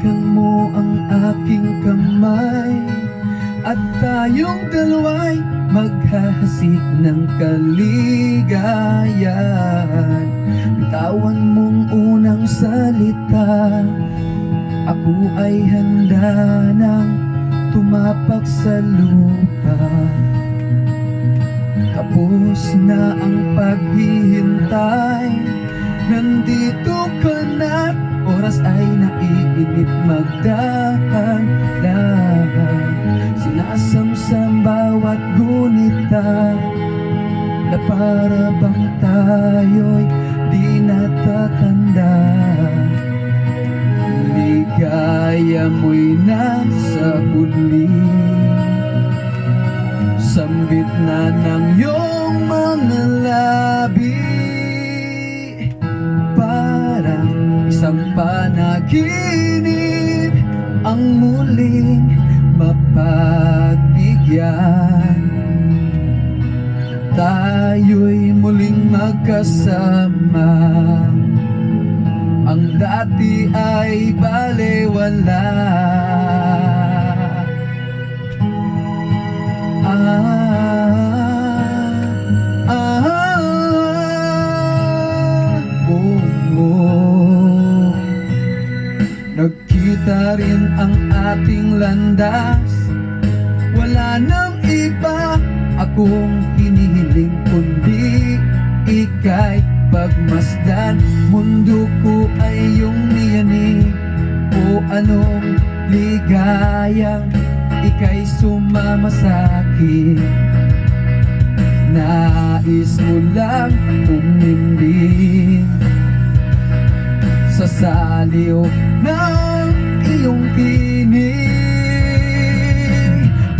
Hawakan mo ang aking kamay at tayong dalawa'y maghahasik ng kaligayahan. Bitawan mong unang salita, ako ay handa nang tumapak sa lupa. Tapos na ang paghihintay, nandito ka na, oras ay naiinip magdahan-dahan. Sinasamsam bawat gunita na para bang tayo'y di natatanda. Ligaya mo'y nasa huli, sambit na ng iyong mga labi. Parang isang panaginip ang muling mapagbigyan. Tayo'y muling magkasama, ang dati ay balewala. Nagkita rin ang ating landas, wala nang iba akong hinihiling kundi ika'y pagmasdan. Mundo ko ay iyong niyanig, o anong ligayang ika'y sumama sa'kin. Nais mo lang umimbing sa saliw ng iyong tinig.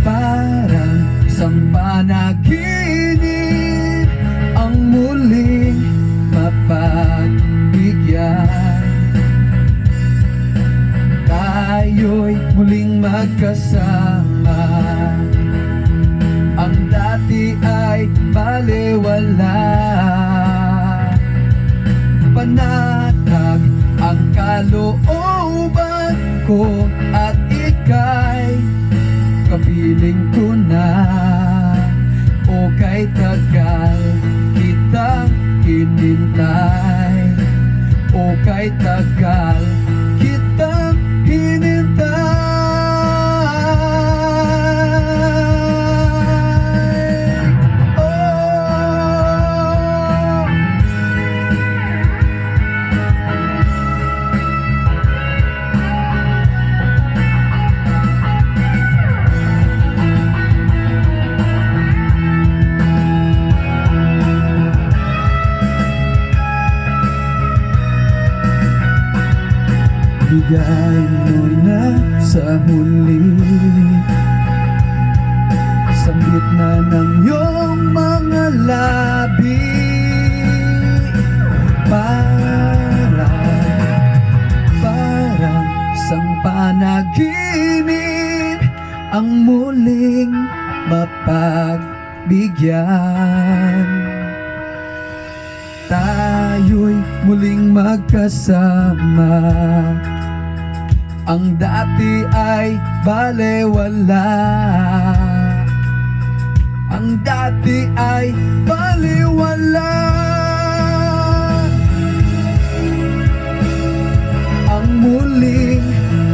Parang isang panaginip ang muling mapagbigyan. Tayo'y muling magkasama, ang dati ay balewala. Panatag ang kalooban ko at ika'y kapiling ko na. O kay tagal kitang hinintay, o kay tagal kitang hinintay. Bigay mo'y nasa huli, sambit na ng iyong mga labi. Parang isang panaginip ang muling mapagbigyan. Tayo'y muling magkasama, ang dati ay balewala. Ang dati ay balewala. Ang muling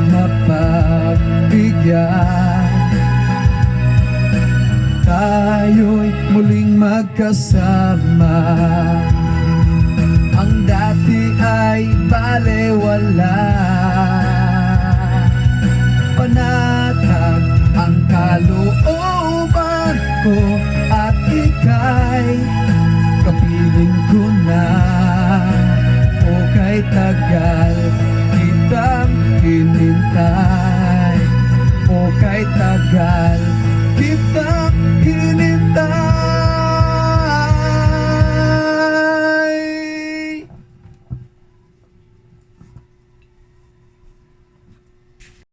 mapagbigyan. Tayo'y muling magkasama, ang dati ay balewala. Panatag ang kalooban ko at ika'y kapiling ko na. O kay tagal kitang hinintay, o kay tagal kitang